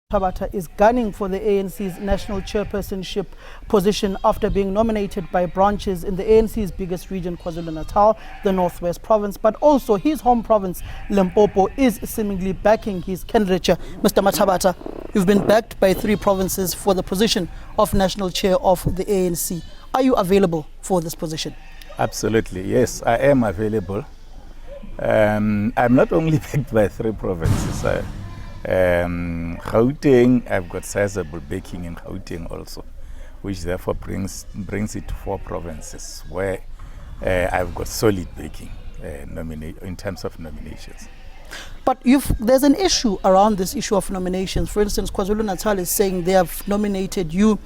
Mathabatha is gunning for the ANC's national chairpersonship position after being nominated by branches in the ANC's biggest region, KwaZulu-Natal, the Northwest Province, but also his home province, Limpopo, is seemingly backing his candidature. Mr. Mathabatha, you've been backed by 3 provinces for the position of national chair of the ANC. Are you available for this position? Absolutely, yes, I am available. I'm not only backed by 3 provinces. Gauteng, I've got sizable backing in Gauteng also, which therefore brings it to 4 provinces where I've got solid backing in terms of nominations. But there's an issue around this issue of nominations. For instance, KwaZulu-Natal is saying they have nominated you,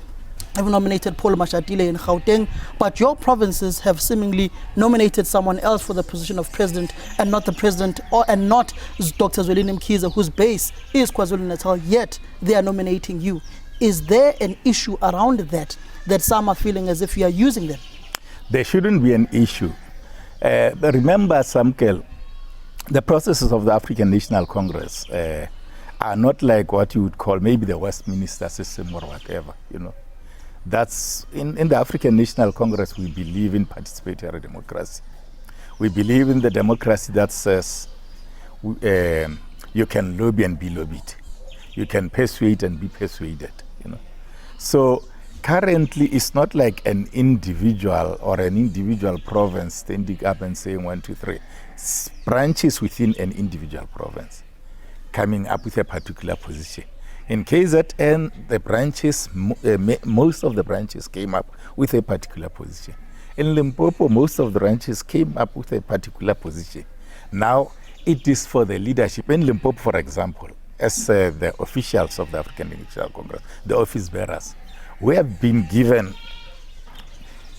have nominated Paul Mashatile in Gauteng, but your provinces have seemingly nominated someone else for the position of president and not the president, and not Doctor Zweli Mkhize, whose base is KwaZulu-Natal, yet they are nominating you. Is there an issue around that some are feeling as if you are using them? There shouldn't be an issue. Remember, Samkele, the processes of the African National Congress are not like what you would call maybe the Westminster system or whatever, you know. That's in the African National Congress, we believe in participatory democracy. We believe in the democracy that says you can lobby and be lobbied. You can persuade and be persuaded, you know. So currently it's not like an individual or an individual province standing up and saying 1, 2, 3. It's branches within an individual province coming up with a particular position. In KZN, the branches, most of the branches came up with a particular position. In Limpopo, most of the branches came up with a particular position. Now, it is for the leadership. In Limpopo, for example, as the officials of the African National Congress, the office bearers, we have been given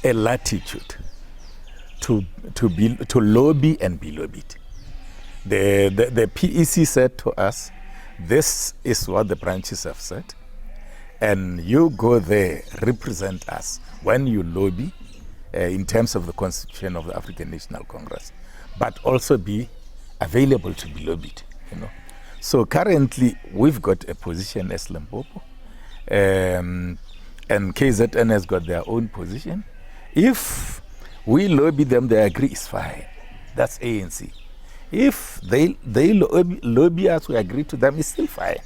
a latitude to lobby and be lobbied. The PEC said to us, this is what the branches have said, and you go there, represent us when you lobby in terms of the constitution of the African National Congress, but also be available to be lobbied, you know. So currently we've got a position as Limpopo, and KZN has got their own position. If we lobby them, they agree, it's fine. That's ANC. If they lobby us, we agree to them, it's still fine.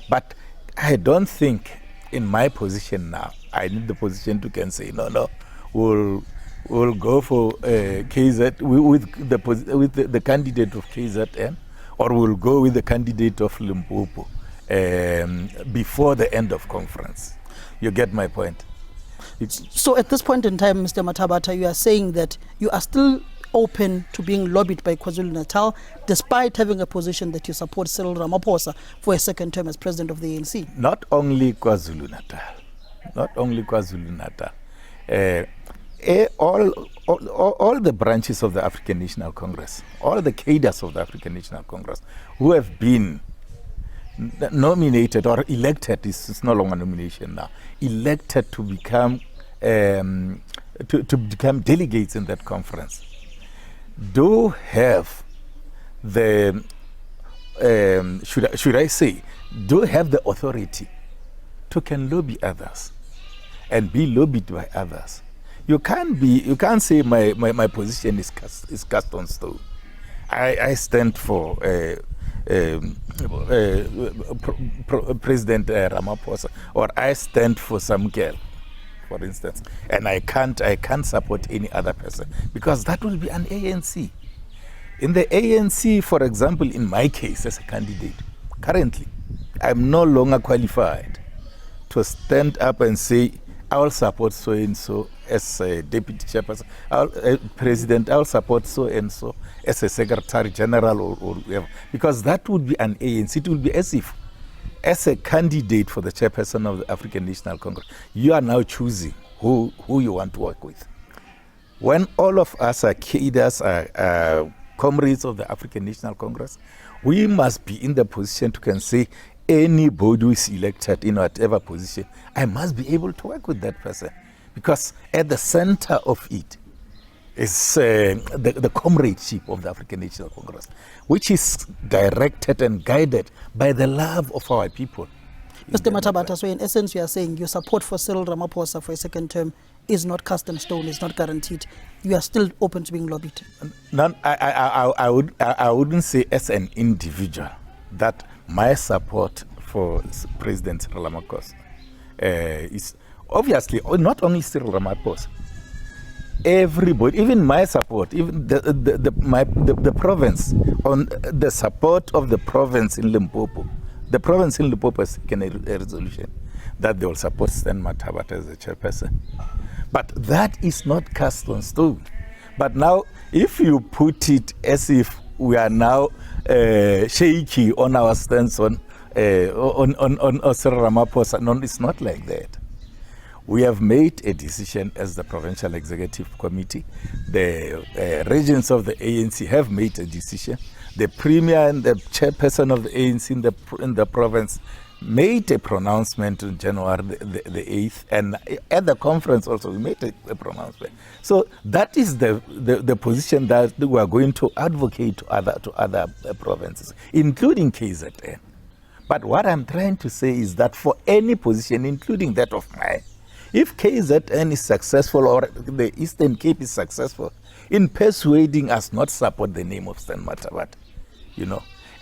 But I don't think in my position now, I need the position to can say, no, we'll go for KZ with the candidate of KZN, or we'll go with the candidate of Limpopo before the end of conference. You get my point? So at this point in time, Mr. Mathabatha, you are saying that you are still open to being lobbied by KwaZulu-Natal, despite having a position that you support Cyril Ramaphosa for a 2nd term as president of the ANC? Not only KwaZulu-Natal. All the branches of the African National Congress, all the cadres of the African National Congress who have been nominated or elected, it's no longer nomination now, elected to become delegates in that conference, do have the do have the authority to can lobby others and be lobbied by others. You can't say my position is cast on stone. I stand for President Ramaphosa, or I stand for Samkele, for instance, and I can't support any other person, because that will be an ANC. In the ANC, for example, in my case as a candidate, currently, I'm no longer qualified to stand up and say, I will support so-and-so as a deputy chairperson, president, I will support so-and-so as a secretary general or whatever, because that would be an ANC. It would be as if, as a candidate for the chairperson of the African National Congress, you are now choosing who you want to work with. When all of us are cadres, are comrades of the African National Congress, we must be in the position to can say, anybody who is elected in whatever position, I must be able to work with that person. Because at the center of it is the comradeship of the African National Congress, which is directed and guided by the love of our people. Mr. Mathabatha, so in essence you are saying your support for Cyril Ramaphosa for a second term is not cast in stone, is not guaranteed. You are still open to being lobbied. I wouldn't say as an individual that my support for President Cyril Ramaphosa is obviously not only Cyril Ramaphosa. Everybody, even my support, even the province, on the support of the province in Limpopo. The province in Limpopo has taken a resolution that they will support Stanley Mathabatha as the chairperson. But that is not cast on stone. But now, if you put it as if we are now shaky on our stance on Cyril Ramaphosa, no, it's not like that. We have made a decision as the Provincial Executive Committee. The regions of the ANC have made a decision. The Premier and the Chairperson of the ANC in the province made a pronouncement on January the 8th. And at the conference also, we made a pronouncement. So that is the position that we are going to advocate to other provinces, including KZN. But what I'm trying to say is that for any position, including that of mine, if KZN is successful or the Eastern Cape is successful in persuading us not support the name of Stanley Mathabatha,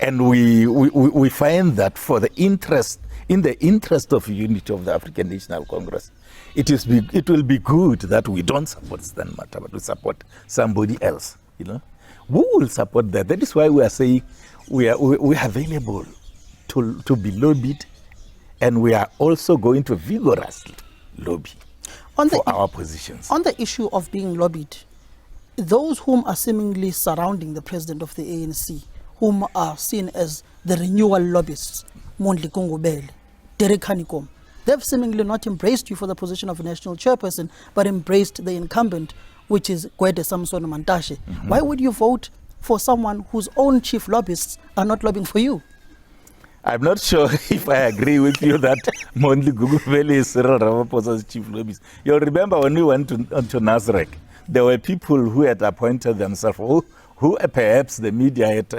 and we find that for the interest, in the interest of unity of the African National Congress, it will be good that we don't support Stanley Mathabatha, we support somebody else. Who will support that? That is why we are saying we are available to be lobbied, and we are also going to vigorously lobby for our positions. On the issue of being lobbied, those whom are seemingly surrounding the president of the ANC, whom are seen as the renewal lobbyists, Mondli Kungubele, Derek Hanikom, they've seemingly not embraced you for the position of a national chairperson, but embraced the incumbent, which is Gwede Samson Mantashe. Mm-hmm. Why would you vote for someone whose own chief lobbyists are not lobbying for you? I'm not sure if I agree with you that Mondli Kungubele is Cyril Ramaphosa's chief lobbyist. You'll remember when we went to Nasrec, there were people who had appointed themselves, who perhaps the media had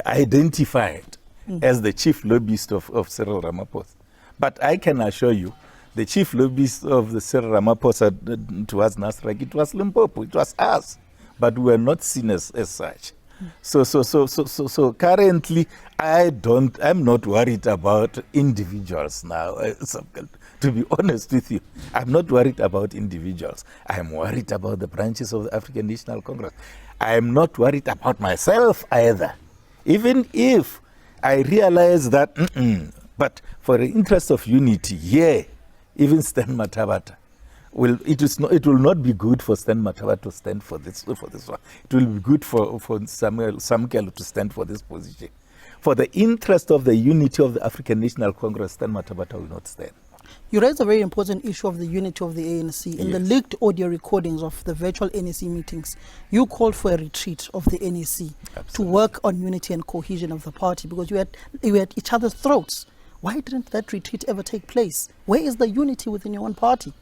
identified as the chief lobbyist of Cyril Ramaphosa. But I can assure you, the chief lobbyist of the Cyril Ramaphosa towards Nasrec, it was Limpopo, it was us, but we were not seen as such. So currently, I'm not worried about individuals now. To be honest with you, I'm not worried about individuals. I'm worried about the branches of the African National Congress. I'm not worried about myself either. Even if I realize that, but for the interest of unity, even Stanley Mathabatha, it will not be good for Stanley Mathabatha to stand for this one. It will be good for Samkele to stand for this position. For the interest of the unity of the African National Congress, Stanley Mathabatha will not stand. You raised a very important issue of the unity of the ANC. In the leaked audio recordings of the virtual NEC meetings, you called for a retreat of the NEC to work on unity and cohesion of the party, because you had each other's throats. Why didn't that retreat ever take place? Where is the unity within your own party?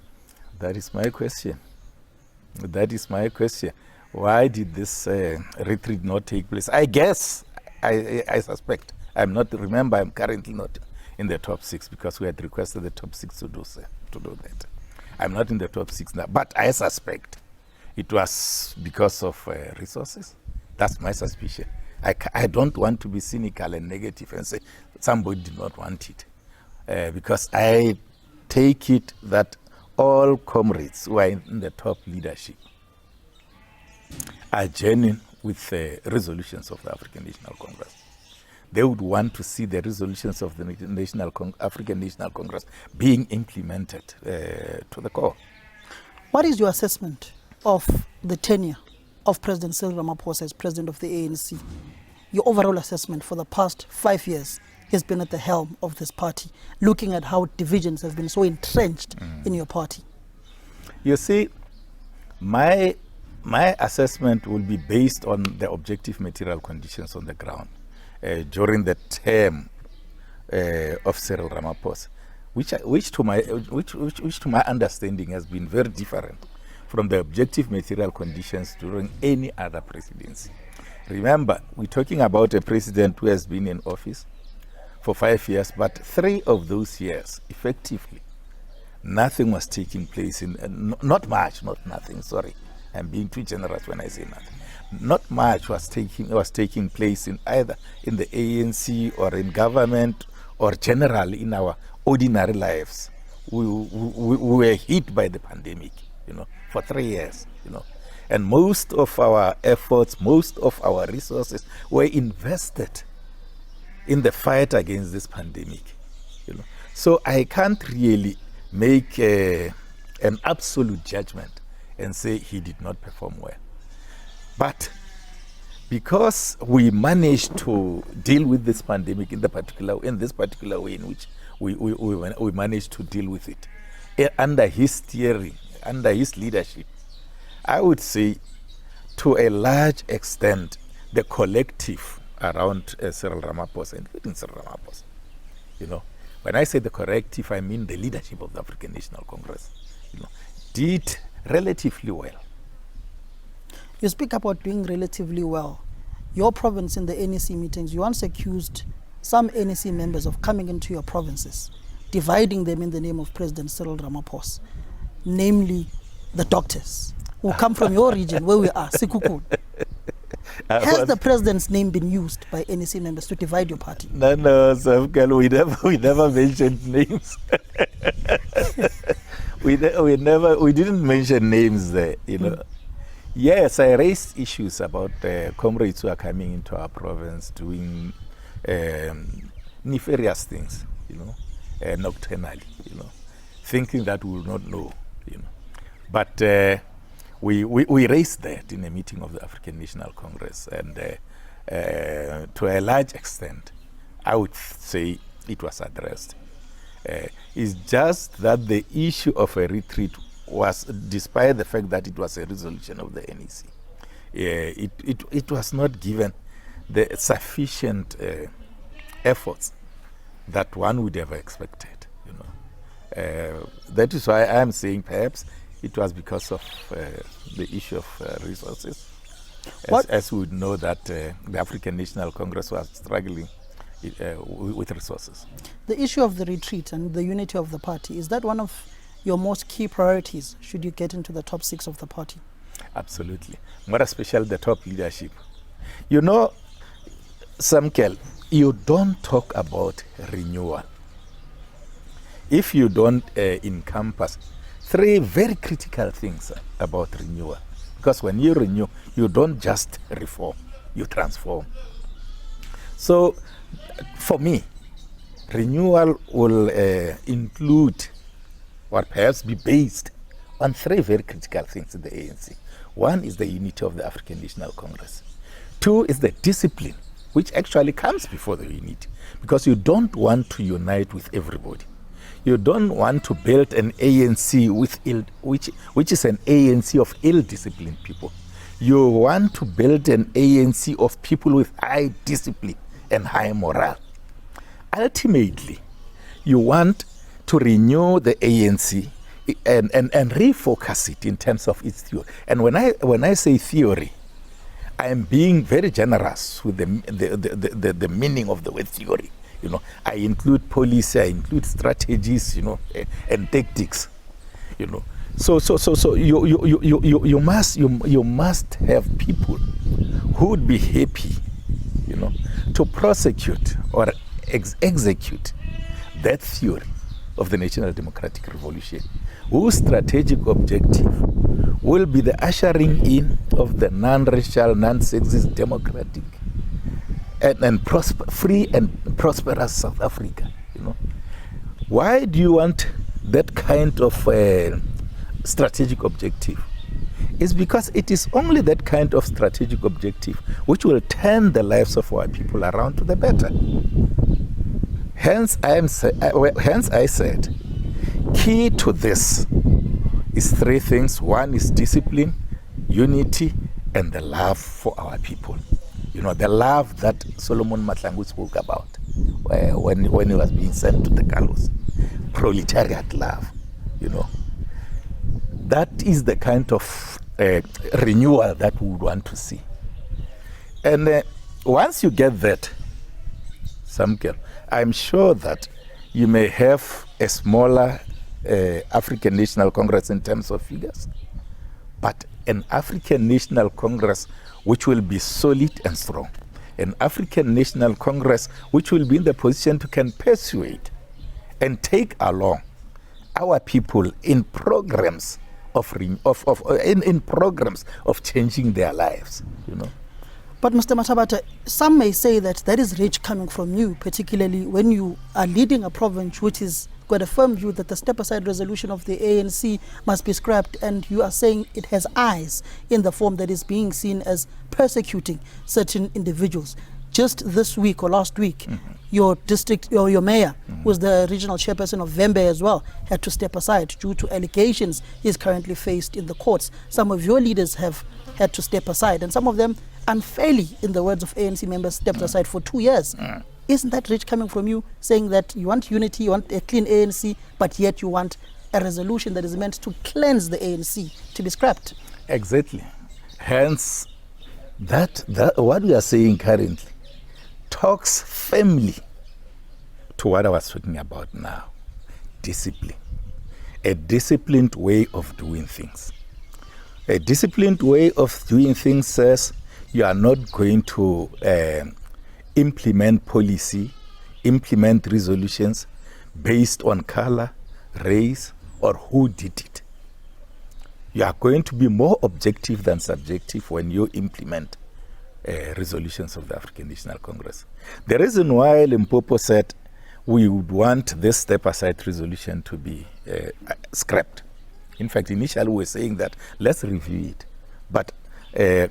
That is my question. Why did this retreat not take place? I guess, I suspect. I'm currently not in the top 6 because we had requested the top 6 to do that. I'm not in the top 6 now, but I suspect it was because of resources. That's my suspicion. I don't want to be cynical and negative and say somebody did not want it, because I take it that all comrades who are in the top leadership are genuine with the resolutions of the African National Congress. They would want to see the resolutions of the African National Congress being implemented to the core. What is your assessment of the tenure of President Cyril Ramaphosa as president of the ANC? Your overall assessment for the past 5 years he's been at the helm of this party, looking at how divisions have been so entrenched in your party. You see, my assessment will be based on the objective material conditions on the ground during the term of Cyril Ramaphosa, which to my understanding has been very different from the objective material conditions during any other presidency. Remember, we're talking about a president who has been in office for 5 years, but 3 of those years, effectively, nothing was taking place not much, not nothing, sorry. I'm being too generous when I say nothing. Not much was taking place in either in the ANC or in government or generally in our ordinary lives. We were hit by the pandemic, for 3 years, And most of our efforts, most of our resources were invested in the fight against this pandemic, So I can't really make an absolute judgment and say he did not perform well. But because we managed to deal with this pandemic in this particular way in which we managed to deal with it, under his steering, under his leadership, I would say to a large extent the collective around Cyril Ramaphosa, including Cyril Ramaphosa, when I say the collective, I mean the leadership of the African National Congress, did relatively well. You speak about doing relatively well. Your province in the NEC meetings, you once accused some NEC members of coming into your provinces, dividing them in the name of President Cyril Ramaphosa, namely the doctors who come from your region where we are, Sekhukhune. Has the president's name been used by NEC members to divide your party? No, Samkele, we never mentioned names. we didn't mention names there, Yes, I raised issues about comrades who are coming into our province doing nefarious things, nocturnally, thinking that we will not know, But we raised that in a meeting of the African National Congress, and to a large extent, I would say it was addressed. It's just that the issue of a retreat was, despite the fact that it was a resolution of the NEC, it was not given the sufficient efforts that one would have expected. That is why I am saying perhaps it was because of the issue of resources. As we would know that the African National Congress was struggling with resources. The issue of the retreat and the unity of the party, is that one of your most key priorities should you get into the top 6 of the party? Absolutely. More especially the top leadership. Samkele, you don't talk about renewal if you don't encompass 3 very critical things about renewal. Because when you renew, you don't just reform, you transform. So, for me, renewal will include or perhaps be based on 3 very critical things in the ANC. 1 is the unity of the African National Congress. 2 is the discipline, which actually comes before the unity, because you don't want to unite with everybody. You don't want to build an ANC which is an ANC of ill-disciplined people. You want to build an ANC of people with high discipline and high morale. Ultimately, you want to renew the ANC and refocus it in terms of its theory. And when I say theory, I am being very generous with the meaning of the word theory. I include policy, I include strategies, and tactics. So you must have people who would be happy, to prosecute or execute that theory of the National Democratic Revolution, whose strategic objective will be the ushering in of the non-racial, non-sexist, democratic, and free and prosperous South Africa. Why do you want that kind of strategic objective? It's because it is only that kind of strategic objective which will turn the lives of our people around to the better. Hence I said, key to this is 3 things. 1 is discipline, unity, and the love for our people. The love that Solomon Mahlangu spoke about when he was being sent to the gallows. Proletariat love, That is the kind of renewal that we would want to see. And once you get that, Samkele, I'm sure that you may have a smaller African National Congress in terms of figures, but an African National Congress which will be solid and strong. An African National Congress which will be in the position to can persuade and take along our people in programs in programs of changing their lives, you know. But Mr. Mathabatha, some may say that is rich coming from you, particularly when you are leading a province which is got a firm view that the step-aside resolution of the ANC must be scrapped, and you are saying it has eyes in the form that is being seen as persecuting certain individuals. Just this week or last week, your district or your mayor, who was the regional chairperson of Vembe as well, had to step aside due to allegations he is currently faced in the courts. Some of your leaders have had to step aside, and some of them unfairly, in the words of ANC members, stepped aside for 2 years. Isn't that rich coming from you, saying that you want unity, you want a clean ANC, but yet you want a resolution that is meant to cleanse the ANC to be scrapped? Exactly. Hence, that what we are saying currently talks firmly to what I was talking about now. Discipline. A disciplined way of doing things. A disciplined way of doing things says you are not going to implement policy, implement resolutions based on color, race, or who did it. You are going to be more objective than subjective when you implement resolutions of the African National Congress. The reason why Limpopo said we would want this step-aside resolution to be scrapped. In fact, initially we were saying that let's review it, but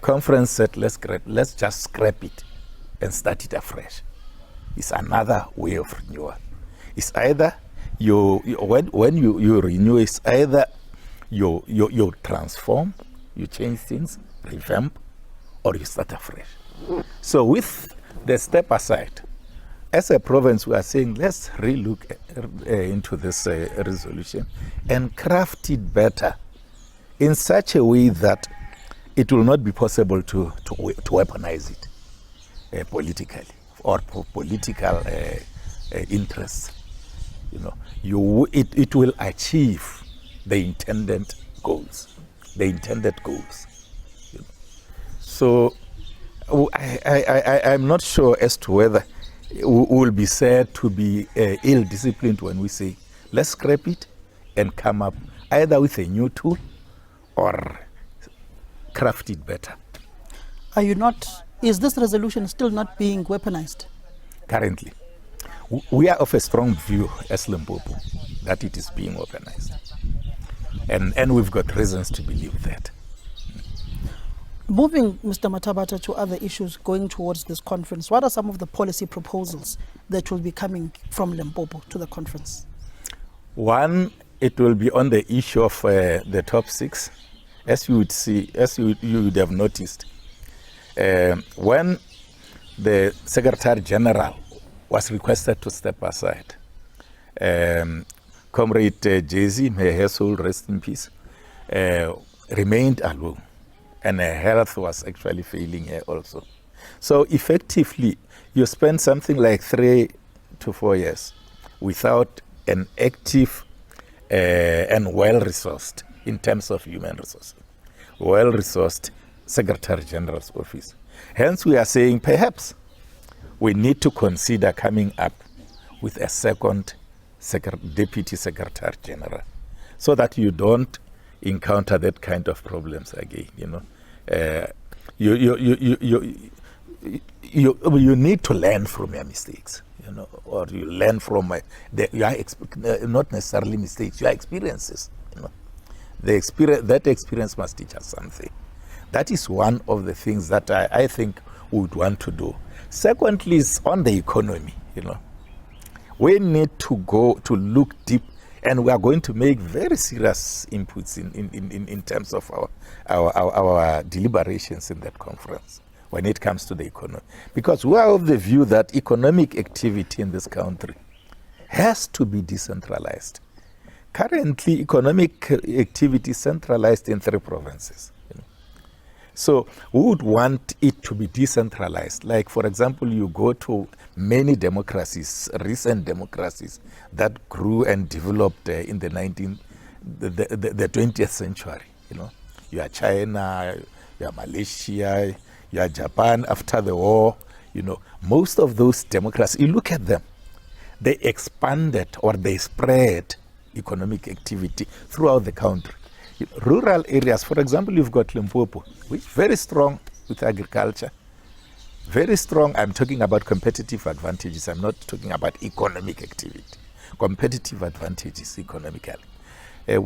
conference said let's just scrap it and start it afresh. It's another way of renewal. It's either when you renew, it's either you transform, you change things, revamp, or you start afresh. So with the step aside, as a province, we are saying let's relook into this resolution and craft it better in such a way that it will not be possible to weaponize it politically or for political interests. You know, it will achieve the intended goals. So I'm not sure as to whether we will be said to be ill-disciplined when we say let's scrap it and come up either with a new tool or craft it better. Is this resolution still not being weaponized? Currently, we are of a strong view as Limpopo that it is being weaponized. And we've got reasons to believe that. Moving, Mr. Mathabatha, to other issues going towards this conference, what are some of the policy proposals that will be coming from Limpopo to the conference? One, it will be on the issue of the top six. As you would have noticed, when the Secretary General was requested to step aside, Comrade Jay-Z, may her soul rest in peace, remained alone. And her health was actually failing her also. So effectively, you spend something like 3 to 4 years without an active and well-resourced, in terms of human resources, well-resourced Secretary General's office. Hence, we are saying perhaps we need to consider coming up with a second Deputy Secretary General so that you don't encounter that kind of problems again. You know, you need to learn from your mistakes. You know, or you learn from not necessarily mistakes, your experiences. You know, that experience must teach us something. That is one of the things that I think we would want to do. Secondly, is on the economy. You know, we need to go to look deep. And we are going to make very serious inputs in terms of our deliberations in that conference when it comes to the economy. Because we are of the view that economic activity in this country has to be decentralized. Currently, economic activity is centralized in 3 provinces. You know. So we would want it to be decentralized. Like, for example, you go to many democracies, recent democracies that grew and developed in the 20th century. You know, you are China, you are Malaysia, you are Japan after the war. You know, most of those democracies, you look at them, they expanded or they spread economic activity throughout the country. Rural areas, for example, you've got Limpopo, which is very strong with agriculture. Very strong, I'm talking about competitive advantages. I'm not talking about economic activity. Competitive advantages economically.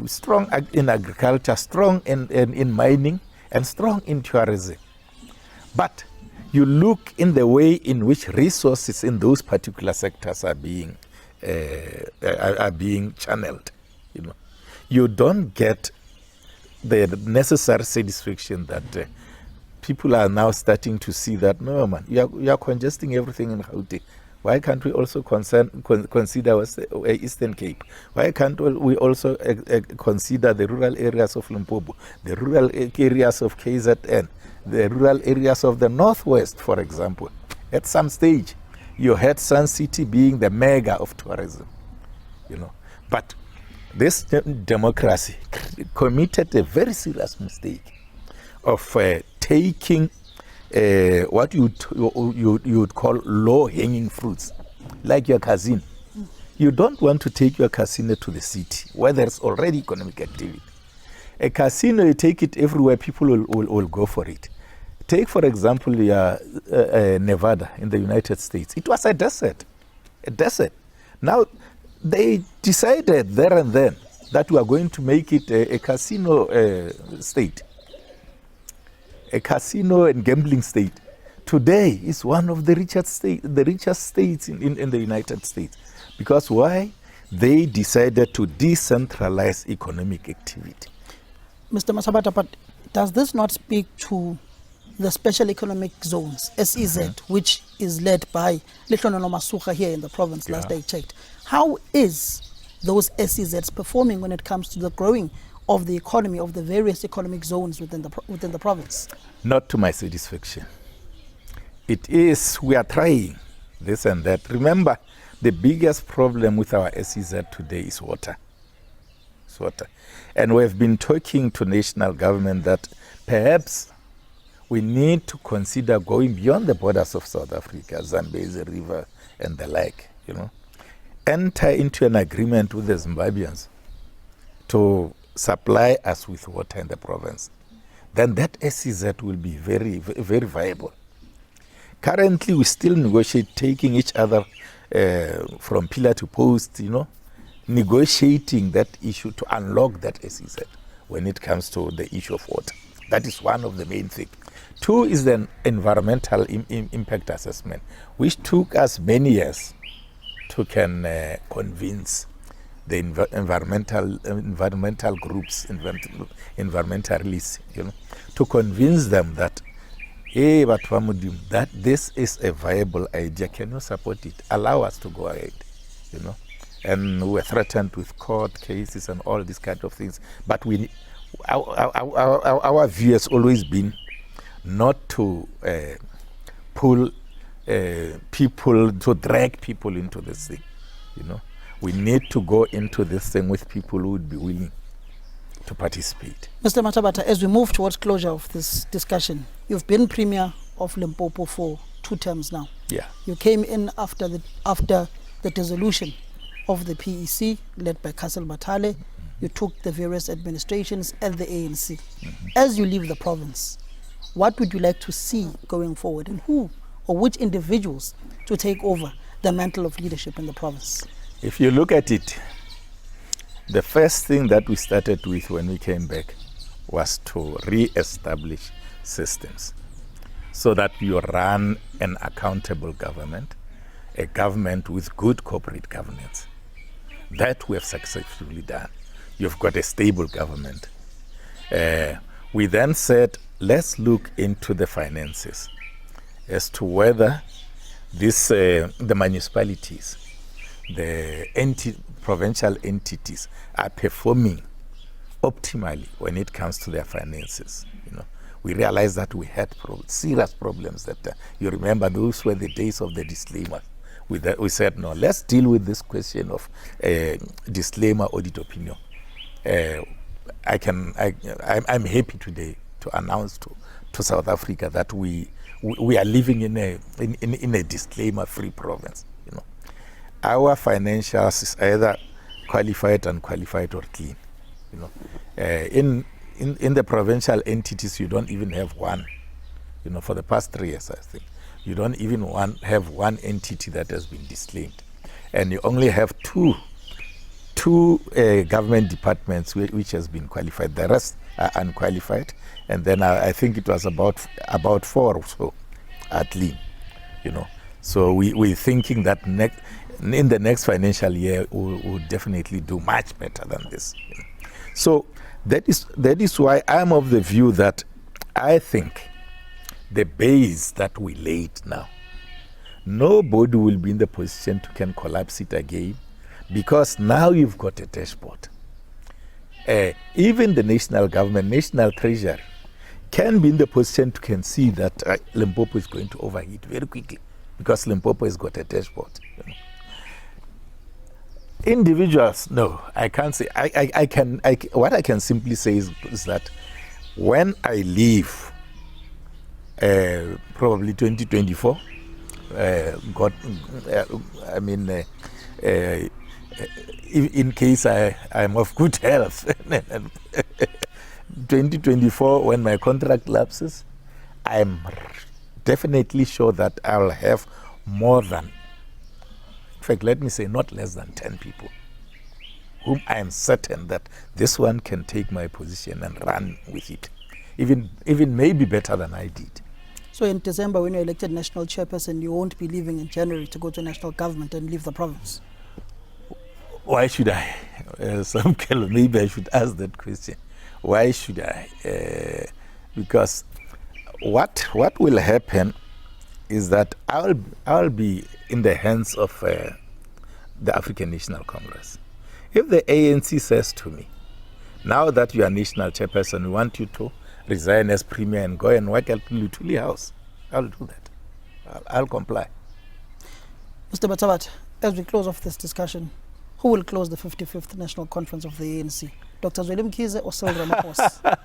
Strong in agriculture, strong in mining, and strong in tourism. But you look in the way in which resources in those particular sectors are being channeled. You know, you don't get the necessary satisfaction that people are now starting to see that, no man, you are congesting everything in Gauteng. Why can't we also consider Eastern Cape? Why can't we also consider the rural areas of Limpopo, the rural areas of KZN, the rural areas of the Northwest, for example? At some stage, you had Sun City being the mega of tourism, you know. But this democracy committed a very serious mistake of taking what you would call low-hanging fruits, like your casino. You don't want to take your casino to the city where there's already economic activity. A casino, you take it everywhere, people will go for it. Take, for example, Nevada in the United States. It was a desert. Now, they decided there and then that we are going to make it a casino state. A casino and gambling state. Today is one of the richest states in the United States. Because why? They decided to decentralize economic activity. Mr. Mathabatha, but does this not speak to the special economic zones, SEZ, which is led by Lehlono Masuka here in the province, last I checked? How is those SEZs performing when it comes to the growing of the economy of the various economic zones within the province? Not to my satisfaction. It is, we are trying this and that. Remember, the biggest problem with our SEZ today is water. It's water. And we have been talking to national government that perhaps we need to consider going beyond the borders of South Africa, Zambezi River and the like, you know. Enter into an agreement with the Zimbabweans to supply us with water in the province. Then that SEZ will be very, very viable. Currently, we still negotiate, taking each other from pillar to post, you know, negotiating that issue to unlock that SEZ when it comes to the issue of water. That is one of the main things. Two is the environmental impact assessment, which took us many years to convince the environmental groups, environmentalists, you know, to convince them that, that this is a viable idea. Can you support it? Allow us to go ahead, you know. And we were threatened with court cases and all these kind of things. But our view has always been not to pull people, to drag people into this thing, you know. We need to go into this thing with people who would be willing to participate. Mr. Mathabatha, as we move towards closure of this discussion, you've been Premier of Limpopo for 2 terms now. Yeah. You came in after the dissolution of the PEC, led by Castle Batale. You took the various administrations and the ANC. As you leave the province, what would you like to see going forward, and who or which individuals to take over the mantle of leadership in the province? If you look at it, the first thing that we started with when we came back was to re-establish systems so that you run an accountable government, a government with good corporate governance. That we have successfully done. You've got a stable government. We then said, let's look into the finances as to whether this, the municipalities, the provincial entities are performing optimally when it comes to their finances. You know, we realized that we had serious problems. That you remember, those were the days of the disclaimer. We said, no, let's deal with this question of disclaimer audit opinion. I'm happy today to announce to South Africa that we are living in a disclaimer-free province. You know, our financials is either qualified, unqualified, or clean. You know, in the provincial entities, you don't even have one. You know, for the past 3 years, I think, you don't even have one entity that has been disclaimed, and you only have two government departments which has been qualified. The rest are unqualified, and then I think it was about 4 or so are clean. You know, so we're thinking that in the next financial year we'll definitely do much better than this. You know? So that is why I'm of the view that I think the base that we laid now, nobody will be in the position to can collapse it again, because now you've got a dashboard. Even the national government, national treasury, can be in the position to can see that Limpopo is going to overheat very quickly, because Limpopo has got a dashboard. You know. Individuals, no, I can't say. What I can simply say is that when I leave, probably 2024, in case I'm of good health, 2024, when my contract lapses, I'm definitely sure that I'll have more than, in fact, let me say not less than 10 people whom I am certain that this one can take my position and run with it, even maybe better than I did. So in December, when you're elected national chairperson, you won't be leaving in January to go to national government and leave the province? Why should I? Samkele, maybe I should ask that question. Why should I? Because what will happen is that I'll be in the hands of the African National Congress. If the ANC says to me, now that you are national chairperson, we want you to resign as premier and go and work at Lutuli House, I'll do that. I'll comply. Mr. Mathabatha, as we close off this discussion, who will close the 55th National Conference of the ANC? Dr. Zweli Mkhize or Cyril Ramaphosa?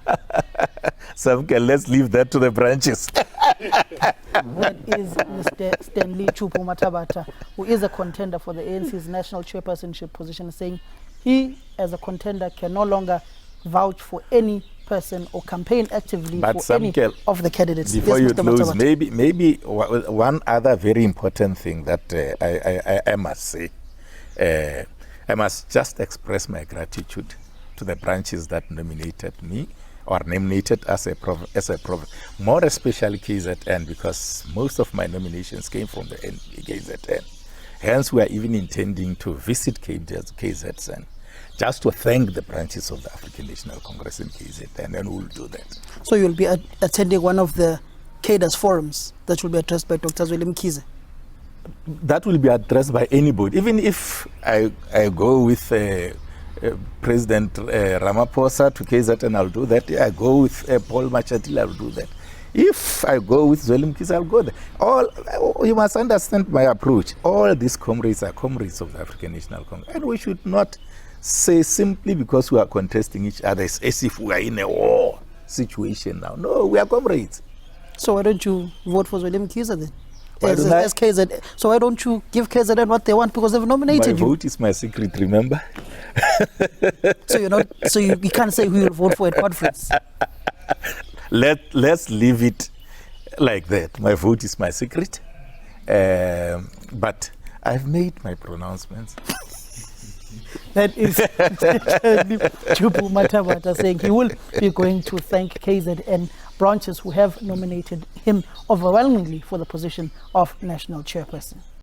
Samkele, let's leave that to the branches. That is Mr. Stanley Mathabatha, who is a contender for the ANC's national chairpersonship position, saying he, as a contender, can no longer vouch for any person or campaign actively for any of the candidates. Before you close, maybe one other very important thing that I must say. I must just express my gratitude to the branches that nominated me or nominated as a province, more especially KZN, because most of my nominations came from the KZN. Hence, we are even intending to visit KZN just to thank the branches of the African National Congress in KZN, and we'll do that. So you'll be attending one of the cadres forums that will be addressed by Dr. Zweli Mkhize? That will be addressed by anybody. Even if I go with President Ramaphosa to KZN, I'll do that. I go with Paul Machatile, I'll do that. If I go with Zweli Mkhize, I'll go there. You must understand my approach. All these comrades are comrades of the African National Congress. And we should not say simply because we are contesting each other as if we are in a war situation now. No, we are comrades. So why don't you vote for Zweli Mkhize then? As KZN. So why don't you give KZN what they want, because they've nominated you? My vote is my secret, remember? So you can't say who you'll vote for at conference. Let's leave it like that. My vote is my secret. But I've made my pronouncements. That is Chupu Mathabatha saying he will be going to thank KZN branches who have nominated him overwhelmingly for the position of national chairperson.